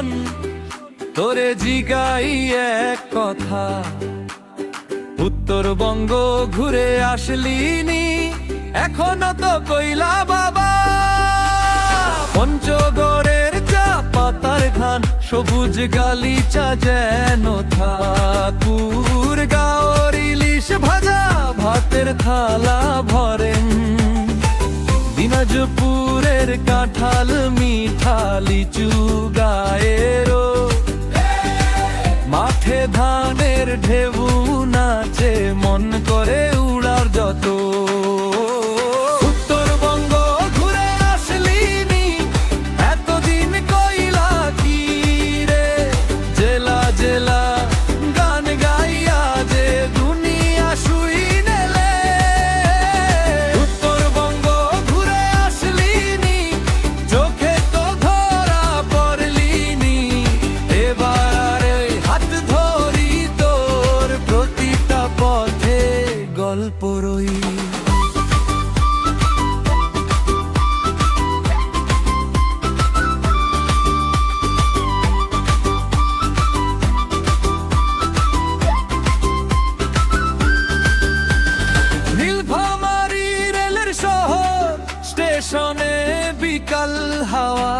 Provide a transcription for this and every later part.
শোন, তোরে জিগাই এক কথা, উত্তরবঙ্গ ঘুরে আসলিনি, এখনো তো কইলা বাবা। পঞ্চগড়ের চা পাতার ঘান, সবুজ গালিচা যেন ঠাকুর গাঁওর ইলিশ ভাজা, ভাতের থালা ভরেন। দিনাজপুরের কাঁঠাল মিঠা লিচু গায়েরও, মাঠে ধানের ঢেউ নাচে, মন করে উড়ার যত। উত্তরবঙ্গ ঘুরে আসলিনি, এতদিন কইলা কি রে? জেলা জেলা গান গাইয়া যে দুনিয়া শুই নেলে। উত্তরবঙ্গ ঘুরে আসলিনি, চোখে তো ধরা পড়লিনি, এবার হাত ধরি তোর, প্রতিটা পথে গল্প রই। নীলফামারী রেলের শহর, স্টেশনে বিকাল হাওয়া,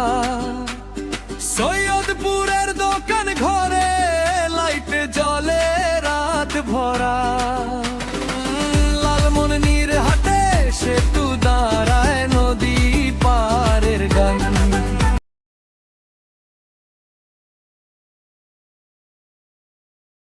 সৈয়দপুরের দোকান ঘরে লাইটে জ্বলে রাত ভরা।